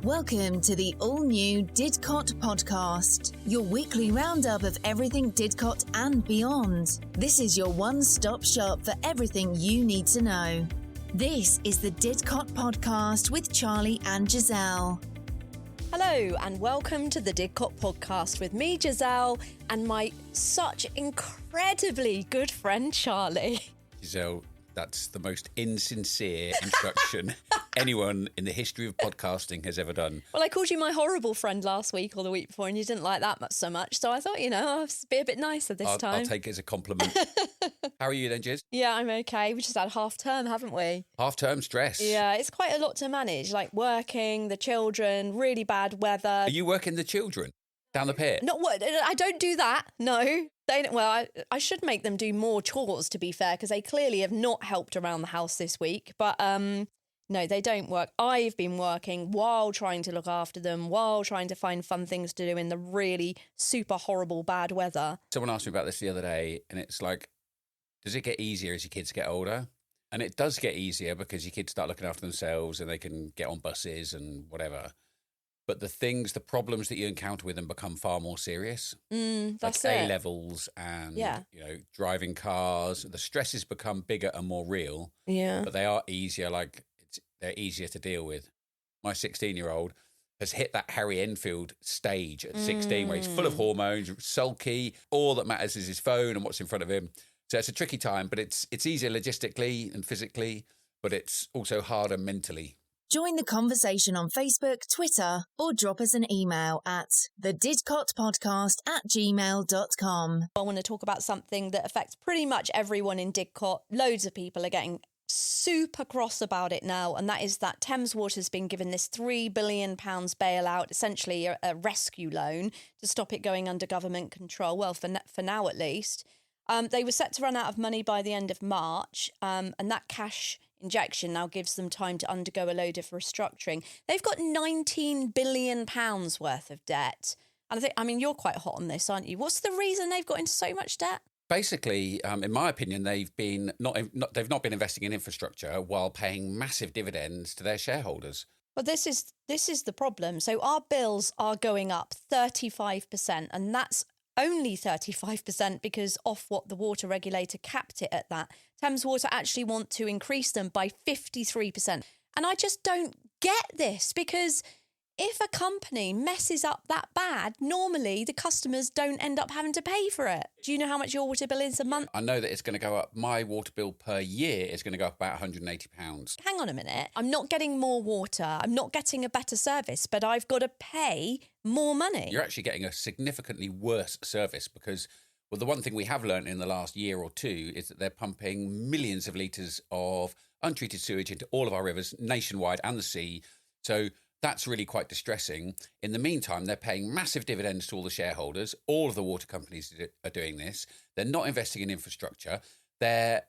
Welcome to the all-new Didcot podcast, your weekly roundup of everything Didcot and beyond. This is your one-stop shop for everything you need to know. This is the Didcot podcast with Charlie and Giselle. Hello and welcome to the Didcot podcast with me, Giselle, and my such incredibly good friend, Charlie. Giselle, that's the most insincere introduction anyone in the history of podcasting has ever done. Well, I called you my horrible friend last week or the week before, and you didn't like that much so much. So I thought, I'll be a bit nicer this time. I'll take it as a compliment. How are you then, Giz? Yeah, I'm okay. We just had half term, haven't we? Half-term stress. Yeah, it's quite a lot to manage, like working, the children, really bad weather. Are you working the children down the pier? Not what I don't do that. No. They don't, well, I should make them do more chores, to be fair, because they clearly have not helped around the house this week. But no, they don't work. I've been working while trying to look after them, while trying to find fun things to do in the really super horrible bad weather. Someone asked me about this the other day, and it's like, does it get easier as your kids get older? And it does get easier because your kids start looking after themselves and they can get on buses and whatever. But the problems that you encounter with them become far more serious. That's like it. A-levels and, driving cars. The stresses become bigger and more real. Yeah. But they are easier, they're easier to deal with. My 16-year-old has hit that Harry Enfield stage at 16 where he's full of hormones, sulky. All that matters is his phone and what's in front of him. So it's a tricky time, but it's easier logistically and physically, but it's also harder mentally. Join the conversation on Facebook, Twitter, or drop us an email at thedidcotpodcast@gmail.com. I want to talk about something that affects pretty much everyone in Didcot. Loads of people are getting super cross about it now, and that is that Thames Water has been given this £3 billion bailout, essentially a rescue loan to stop it going under government control, well, for now at least. They were set to run out of money by the end of March, and that cash injection now gives them time to undergo a load of restructuring. They've got £19 billion worth of debt. And you're quite hot on this, aren't you? What's the reason they've got into so much debt? Basically, in my opinion, they've not been investing in infrastructure while paying massive dividends to their shareholders. Well, this is the problem. So our bills are going up 35%, and that's only 35% because of what the water regulator capped it at that. Thames Water actually want to increase them by 53%. And I just don't get this, because if a company messes up that bad, normally the customers don't end up having to pay for it. Do you know how much your water bill is a month? I know that it's going to go up. My water bill per year is going to go up about £180. Hang on a minute. I'm not getting more water. I'm not getting a better service, but I've got to pay more money. You're actually getting a significantly worse service because, well, the one thing we have learned in the last year or two is that they're pumping millions of litres of untreated sewage into all of our rivers nationwide and the sea. So that's really quite distressing. In the meantime, they're paying massive dividends to all the shareholders. All of the water companies are doing this. They're not investing in infrastructure. Their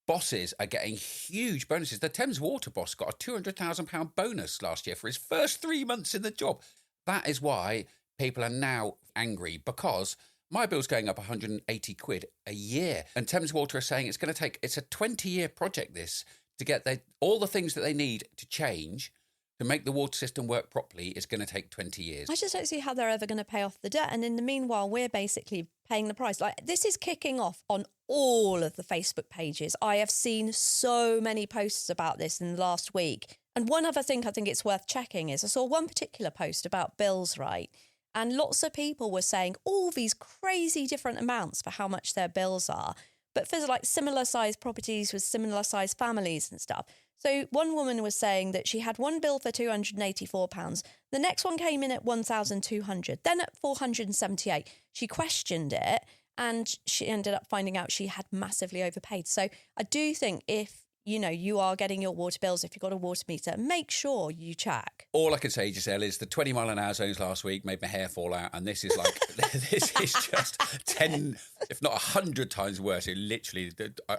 bosses are getting huge bonuses. The Thames Water boss got a £200,000 bonus last year for his first 3 months in the job. That is why people are now angry, because my bill's going up 180 quid a year. And Thames Water are saying it's a 20-year project, this, to get all the things that they need to change. To make the water system work properly is going to take 20 years. I just don't see how they're ever going to pay off the debt. And in the meanwhile, we're basically paying the price. Like, this is kicking off on all of the Facebook pages. I have seen so many posts about this in the last week. And one other thing I think it's worth checking is I saw one particular post about bills, right? And lots of people were saying all these crazy different amounts for how much their bills are. But for like similar sized properties with similar sized families and stuff. So one woman was saying that she had one bill for £284. The next one came in at £1,200, then at £478. She questioned it and she ended up finding out she had massively overpaid. So I do think if, you are getting your water bills, if you've got a water meter, make sure you check. All I can say, Giselle, is the 20-mile-an-hour zones last week made my hair fall out, and this is this is just 10, if not 100 times worse. It literally,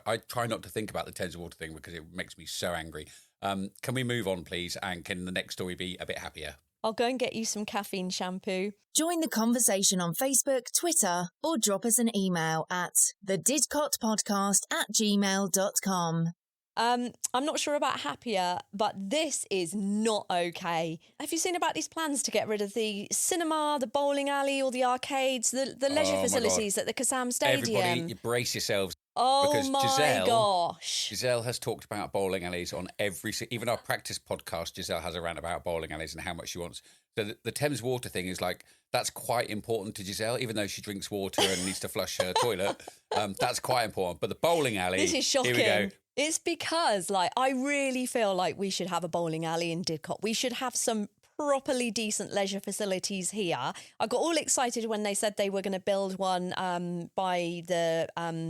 I try not to think about the Thames Water thing because it makes me so angry. Can we move on, please? And can the next story be a bit happier? I'll go and get you some caffeine shampoo. Join the conversation on Facebook, Twitter, or drop us an email at thedidcotpodcast@gmail.com. I'm not sure about happier, but this is not okay. Have you seen about these plans to get rid of the cinema, the bowling alley, or the arcades, the leisure facilities at the Kassam Stadium? Everybody, brace yourselves. Oh because my gosh. Giselle has talked about bowling alleys on even our practice podcast. Giselle has a rant about bowling alleys and how much she wants. So the Thames Water thing is like, that's quite important to Giselle, even though she drinks water and needs to flush her toilet. That's quite important. But the bowling alley, this is shocking. Here we go. It's because, I really feel like we should have a bowling alley in Didcot. We should have some properly decent leisure facilities here. I got all excited when they said they were going to build one by the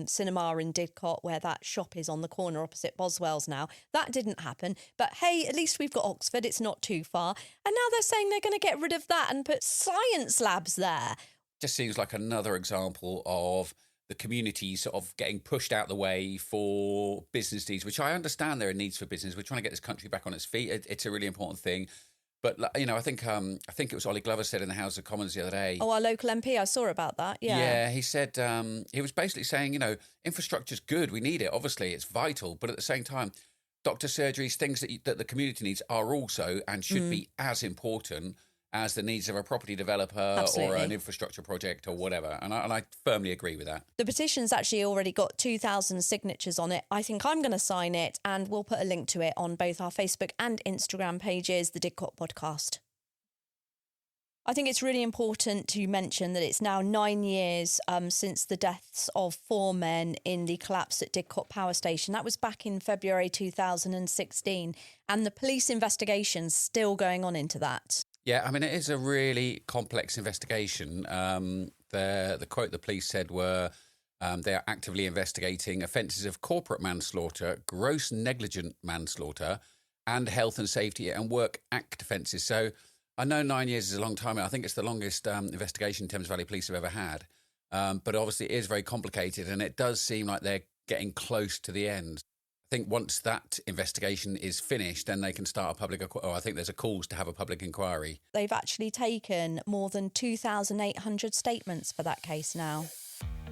cinema in Didcot, where that shop is on the corner opposite Boswell's now. That didn't happen. But hey, at least we've got Oxford. It's not too far. And now they're saying they're going to get rid of that and put science labs there. Just seems like another example of the community sort of getting pushed out the way for business needs, which I understand there are needs for business. We're trying to get this country back on its feet. It's a really important thing. But, I think it was Ollie Glover said in the House of Commons the other day. Oh, our local MP, I saw about that, yeah. Yeah, he said, he was basically saying, infrastructure's good, we need it, obviously, it's vital. But at the same time, doctor surgeries, things that the community needs are also and should be as important as the needs of a property developer Absolutely. or an infrastructure project or whatever. And I firmly agree with that. The petition's actually already got 2,000 signatures on it. I think I'm going to sign it, and we'll put a link to it on both our Facebook and Instagram pages, the Didcot Podcast. I think it's really important to mention that it's now 9 years since the deaths of 4 men in the collapse at Didcot Power Station. That was back in February 2016, and the police investigation's still going on into that. Yeah, I mean, it is a really complex investigation. The quote the police said were, they are actively investigating offences of corporate manslaughter, gross negligent manslaughter, and health and safety and work act offences. So I know 9 years is a long time. I think it's the longest investigation Thames Valley Police have ever had. But obviously it is very complicated, and it does seem like they're getting close to the end. I think once that investigation is finished, then they can start a public... I think there's a calls to have a public inquiry. They've actually taken more than 2,800 statements for that case now.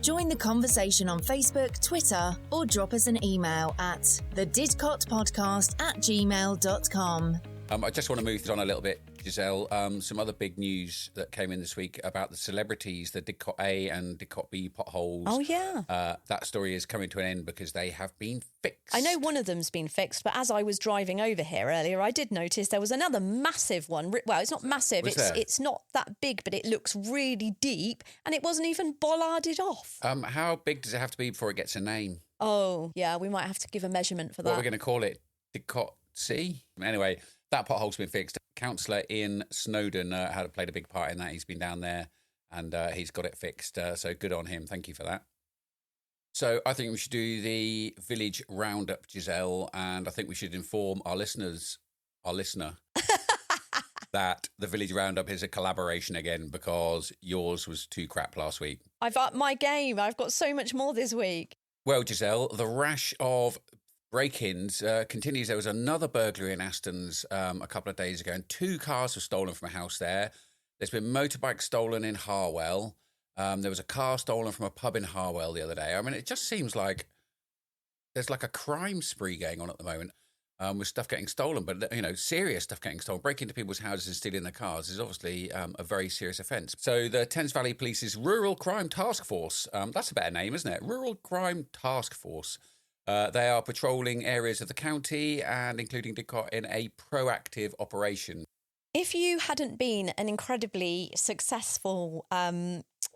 Join the conversation on Facebook, Twitter, or drop us an email at thedidcotpodcast@gmail.com. I just want to move this on a little bit, Giselle. Some other big news that came in this week about the celebrities, the Didcot A and Didcot B potholes. Oh, yeah. That story is coming to an end because they have been fixed. I know one of them's been fixed, but as I was driving over here earlier, I did notice there was another massive one. Well, it's not massive. It's not that big, but it looks really deep, and it wasn't even bollarded off. How big does it have to be before it gets a name? Oh, yeah, we might have to give a measurement for that. What are we going to call it? Didcot C? Anyway, that pothole's been fixed. Councillor Ian Snowden had played a big part in that. He's been down there and he's got it fixed. So good on him. Thank you for that. So I think we should do the village roundup, Giselle, and I think we should inform our listener, that the village roundup is a collaboration again because yours was too crap last week. I've upped my game. I've got so much more this week. Well, Giselle, the rash of break-ins continues. There was another burglary in Aston's a couple of days ago, and 2 cars were stolen from a house there. There's been motorbikes stolen in Harwell. There was a car stolen from a pub in Harwell the other day. I mean, it just seems like there's like a crime spree going on at the moment with stuff getting stolen, but, serious stuff getting stolen. Breaking into people's houses and stealing their cars is obviously a very serious offence. So the Thames Valley Police's Rural Crime Task Force, that's a better name, isn't it? Rural Crime Task Force. They are patrolling areas of the county and including Didcot in a proactive operation. If you hadn't been an incredibly successful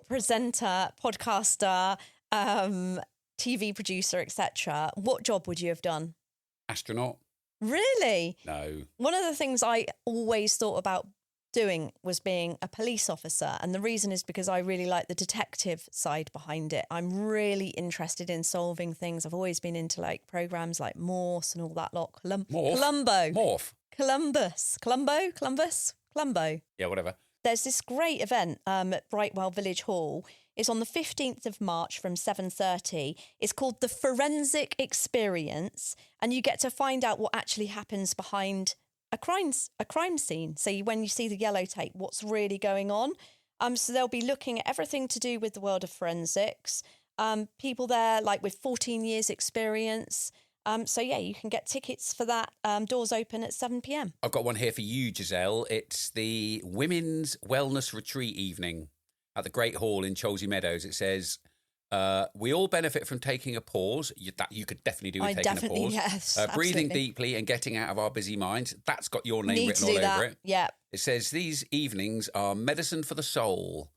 presenter, podcaster, TV producer, etc., what job would you have done? Astronaut? Really? No. One of the things I always thought about doing was being a police officer, and the reason is because I really like the detective side behind it. I'm really interested in solving things. I've always been into like programs like Morse and all that lot. Columbo. Yeah, whatever. There's this great event at Brightwell Village Hall. It's on the 15th of March from 7:30. It's called The Forensic Experience, and you get to find out what actually happens behind a crime scene. So when you see the yellow tape, what's really going on. So they'll be looking at everything to do with the world of forensics. People there like with 14 years experience. So, yeah, you can get tickets for that. Doors open at 7 p.m. I've got one here for you, Giselle. It's the Women's Wellness Retreat evening at the Great Hall in Cholsey Meadows. It says, we all benefit from taking a pause. You could definitely do with taking a pause. Yes, breathing deeply and getting out of our busy minds. That's got your name Need written to do all that. over it. Yeah. It says, these evenings are medicine for the soul.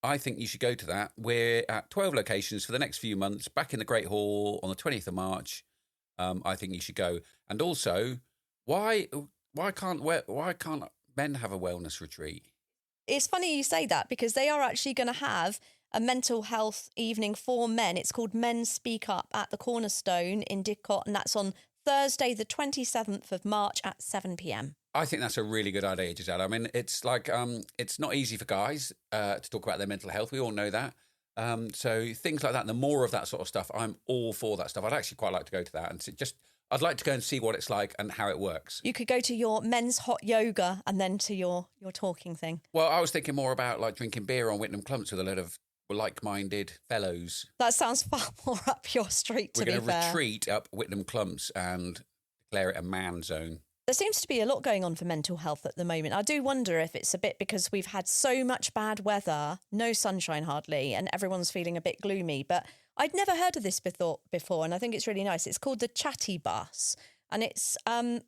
I think you should go to that. We're at 12 locations for the next few months, back in the Great Hall on the 20th of March. I think you should go. And also, why can't men have a wellness retreat? It's funny you say that because they are actually going to have a mental health evening for men. It's called Men Speak Up at the Cornerstone in Didcot, and that's on Thursday, the 27th of March at 7 p.m. I think that's a really good idea, Giselle. I mean, it's like it's not easy for guys to talk about their mental health. We all know that. So things like that, and the more of that sort of stuff, I'm all for that stuff. I'd actually quite like to go to that and I'd like to go and see what it's like and how it works. You could go to your men's hot yoga and then to your talking thing. Well, I was thinking more about like drinking beer on Whitnam Clumps with a lot of like-minded fellows. That sounds far more up your street, to be fair. We're going to retreat up Whitnam Clumps and declare it a man zone. There seems to be a lot going on for mental health at the moment. I do wonder if it's a bit because we've had so much bad weather, no sunshine hardly, and everyone's feeling a bit gloomy. But I'd never heard of this before, and I think it's really nice. It's called the Chatty Bus, and it's for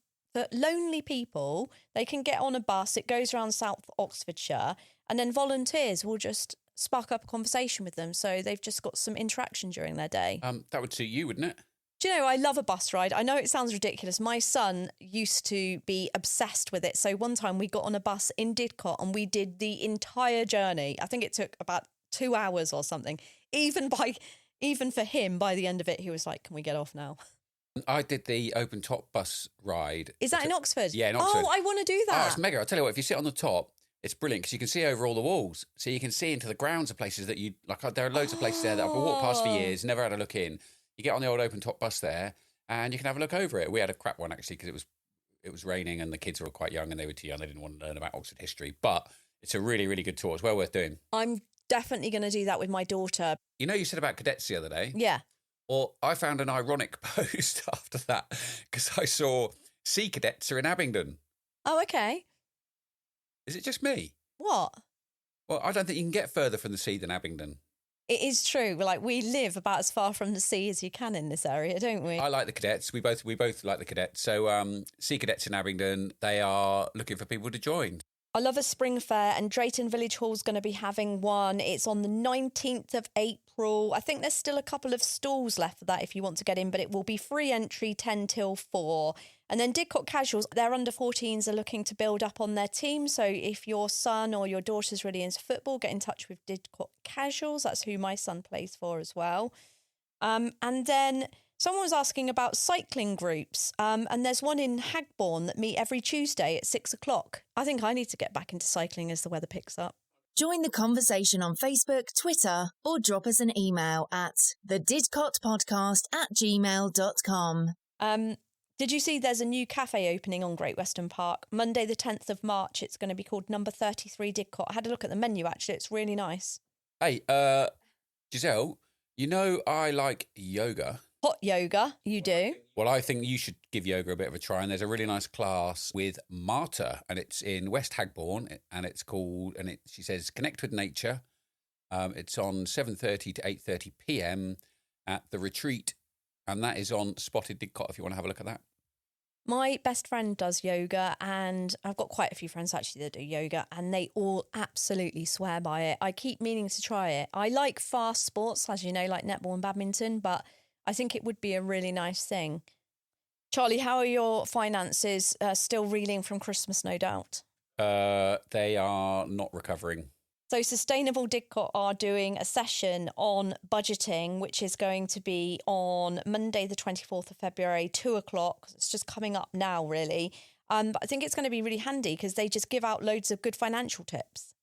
lonely people. They can get on a bus. It goes around South Oxfordshire, and then volunteers will just spark up a conversation with them. So they've just got some interaction during their day. That would suit you, wouldn't it? Do you know, I love a bus ride. I know it sounds ridiculous. My son used to be obsessed with it. So one time we got on a bus in Didcot and we did the entire journey. I think it took about 2 hours or something. Even for him, by the end of it, he was like, can we get off now? I did the open top bus ride. Is that in Oxford? Yeah, in Oxford. Oh, I want to do that. Oh, it's mega. I'll tell you what, if you sit on the top, it's brilliant because you can see over all the walls. So you can see into the grounds of places that you, like there are loads of places there that I've walked past for years, never had a look in. You get on the old open top bus there and you can have a look over it. We had a crap one actually because it was raining and the kids were quite young and they were too young. They didn't want to learn about Oxford history. But it's a really, really good tour. It's well worth doing. I'm definitely going to do that with my daughter. You know, you said about cadets the other day? Yeah. Well, I found an ironic post after that because I saw sea cadets are in Abingdon. Oh, okay. Is it just me? What? Well, I don't think you can get further from the sea than Abingdon. It is true. Like, we live about as far from the sea as you can in this area, don't we? I like the cadets. We both like the cadets. So sea cadets in Abingdon, they are looking for people to join. I love a spring fair, and Drayton Village Hall's going to be having one. It's on the 19th of April. I think there's still a couple of stalls left for that if you want to get in, but it will be free entry 10 till 4. And then Didcot Casuals, their under-14s are looking to build up on their team. So if your son or your daughter's really into football, get in touch with Didcot Casuals. That's who my son plays for as well. And then someone was asking about cycling groups, and there's one in Hagbourne that meet every Tuesday at 6 o'clock. I think I need to get back into cycling as the weather picks up. Join the conversation on Facebook, Twitter, or drop us an email at thedidcotpodcast@gmail.com. Did you see there's a new cafe opening on Great Western Park? Monday the 10th of March, it's going to be called Number 33 Didcot. I had a look at the menu, actually. It's really nice. Hey, Giselle, you know I like yoga. Hot yoga, you do? Well, I think you should give yoga a bit of a try. And there's a really nice class with Marta, and it's in West Hagbourne, and it's called, she says, Connect with Nature. It's on 7:30 to 8:30 p.m. at the retreat, and that is on Spotted Didcot if you want to have a look at that. My best friend does yoga, and I've got quite a few friends actually that do yoga, and they all absolutely swear by it. I keep meaning to try it. I like fast sports, as you know, like netball and badminton, but I think it would be a really nice thing. Charlie, how are your finances? Still reeling from Christmas, no doubt. They are not recovering. So Sustainable Didcot are doing a session on budgeting, which is going to be on Monday, the 24th of February, 2 o'clock. It's just coming up now, really. But I think it's going to be really handy because they just give out loads of good financial tips.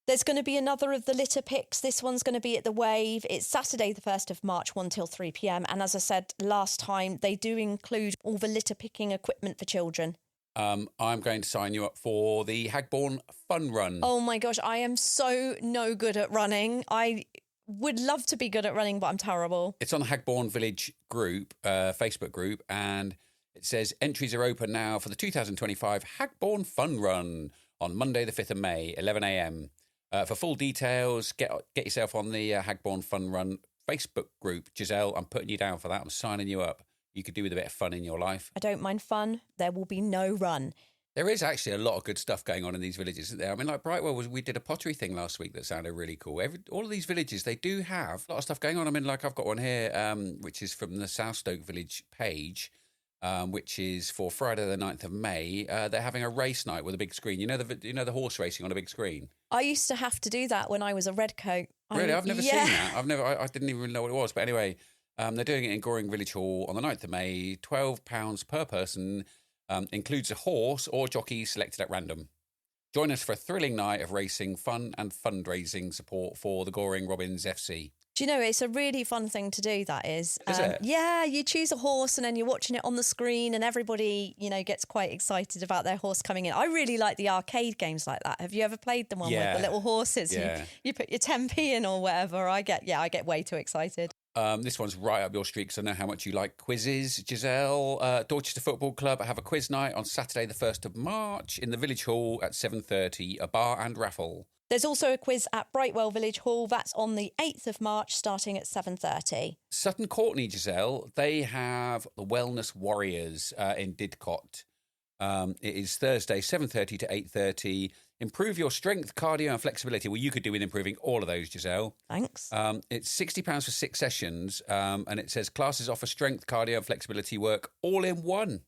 There's going to be another of the litter picks. This one's going to be at the Wave. It's Saturday, the 1st of March, 1 till 3 p.m. And as I said last time, they do include all the litter picking equipment for children. I'm going to sign you up for the Hagbourne Fun Run. Oh my gosh, I am so no good at running. I would love to be good at running, but I'm terrible. It's on the Hagbourne Village group, Facebook group, and it says entries are open now for the 2025 Hagbourne Fun Run on Monday, the 5th of May, 11 a.m. For full details, get yourself on the Hagbourne Fun Run Facebook group. Giselle, I'm putting you down for that. I'm signing you up. You could do with a bit of fun in your life. I don't mind fun. There will be no run. There is actually a lot of good stuff going on in these villages, isn't there? I mean, like Brightwell, we did a pottery thing last week that sounded really cool. All of these villages, they do have a lot of stuff going on. I mean, like I've got one here, which is from the Southstoke Village page, which is for Friday the 9th of May. They're having a race night with a big screen. You know the horse racing on a big screen? I used to have to do that when I was a redcoat. Really? I've never seen that. I didn't even know what it was. But anyway, they're doing it in Goring Village Hall on the 9th of May, £12 per person. Includes a horse or jockey selected at random. Join us for a thrilling night of racing, fun and fundraising support for the Goring Robins FC. Do you know, it's a really fun thing to do, that is. Is it? Yeah, you choose a horse and then you're watching it on the screen and everybody, gets quite excited about their horse coming in. I really like the arcade games like that. Have you ever played the one with the little horses? Yeah. You put your 10p in or whatever. I get way too excited. This one's right up your street because I know how much you like quizzes, Giselle. Dorchester Football Club have a quiz night on Saturday the 1st of March in the Village Hall at 7:30, a bar and raffle. There's also a quiz at Brightwell Village Hall. That's on the 8th of March starting at 7:30. Sutton Courtenay, Giselle, they have the Wellness Warriors in Didcot. It is Thursday, 7:30 to 8:30. Improve your strength, cardio and flexibility. Well, you could do with improving all of those, Giselle. Thanks. It's £60 for 6 sessions, and it says classes offer strength, cardio and flexibility work all in one.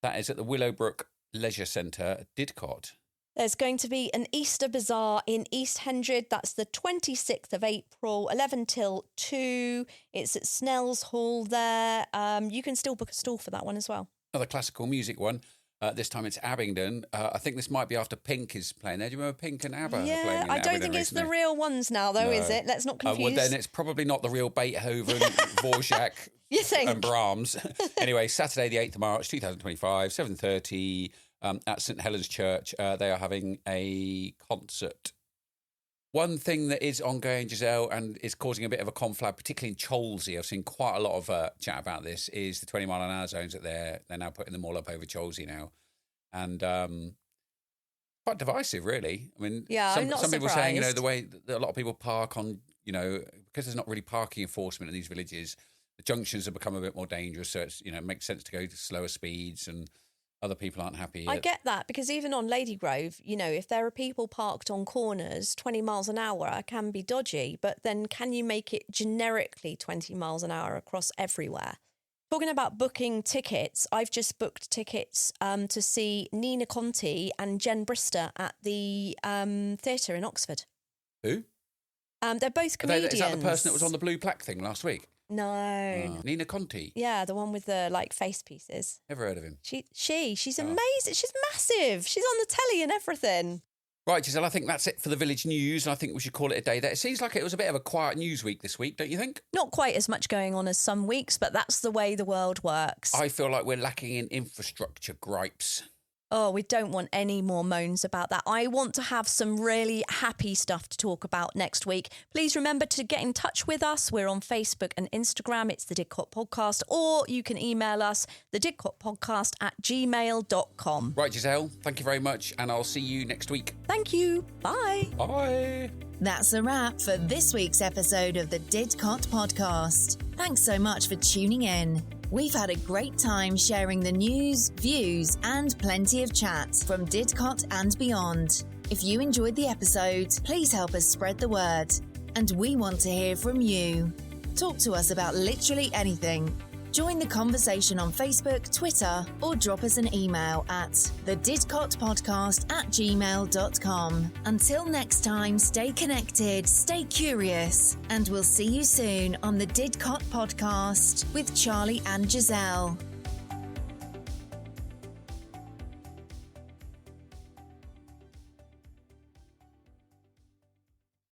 That is at the Willowbrook Leisure Centre, Didcot. There's going to be an Easter Bazaar in East Hendred. That's the 26th of April, 11 till 2. It's at Snell's Hall there. You can still book a stall for that one as well. Another classical music one. This time it's Abingdon. I think this might be after Pink is playing there. Do you remember Pink and ABBA playing in I don't Abingdon think it's recently? the real ones now, though, is it? Let's not confuse. Well, then it's probably not the real Beethoven, Dvorak You think? and Brahms. Anyway, Saturday the 8th of March, 2025, 7:30 at St Helens Church. They are having a concert. One thing that is ongoing, Giselle, and is causing a bit of a conflab, particularly in Cholsey, I've seen quite a lot of chat about this, is the 20 mile an hour zones that they're now putting them all up over Cholsey now. And quite divisive, really. I mean, some people are saying, the way that a lot of people park on, because there's not really parking enforcement in these villages, the junctions have become a bit more dangerous. So it's, it makes sense to go to slower speeds and other people aren't happy. I get that, because even on Ladygrove, if there are people parked on corners, 20 miles an hour can be dodgy, but then can you make it generically 20 miles an hour across everywhere? Talking about booking tickets, I've just booked tickets to see Nina Conti and Jen Brister at the theatre in Oxford. Who? They're both comedians. Is that the person that was on the blue plaque thing last week? No. Oh, Nina Conti? Yeah, the one with the face pieces. Never heard of him. She's amazing. She's massive. She's on the telly and everything. Right, Giselle, I think that's it for the village news. I think we should call it a day there. It seems like it was a bit of a quiet news week this week, don't you think? Not quite as much going on as some weeks, but that's the way the world works. I feel like we're lacking in infrastructure gripes. Oh, we don't want any more moans about that. I want to have some really happy stuff to talk about next week. Please remember to get in touch with us. We're on Facebook and Instagram. It's the Didcot Podcast, or you can email us, thedidcotpodcast@gmail.com. Right, Giselle, thank you very much, and I'll see you next week. Thank you. Bye. Bye. That's a wrap for this week's episode of the Didcot Podcast. Thanks so much for tuning in. We've had a great time sharing the news, views, and plenty of chat from Didcot and Beyond. If you enjoyed the episode, please help us spread the word. And we want to hear from you. Talk to us about literally anything. Join the conversation on Facebook, Twitter, or drop us an email at thedidcotpodcast@gmail.com. Until next time, stay connected, stay curious, and we'll see you soon on the Didcot Podcast with Charlie and Giselle.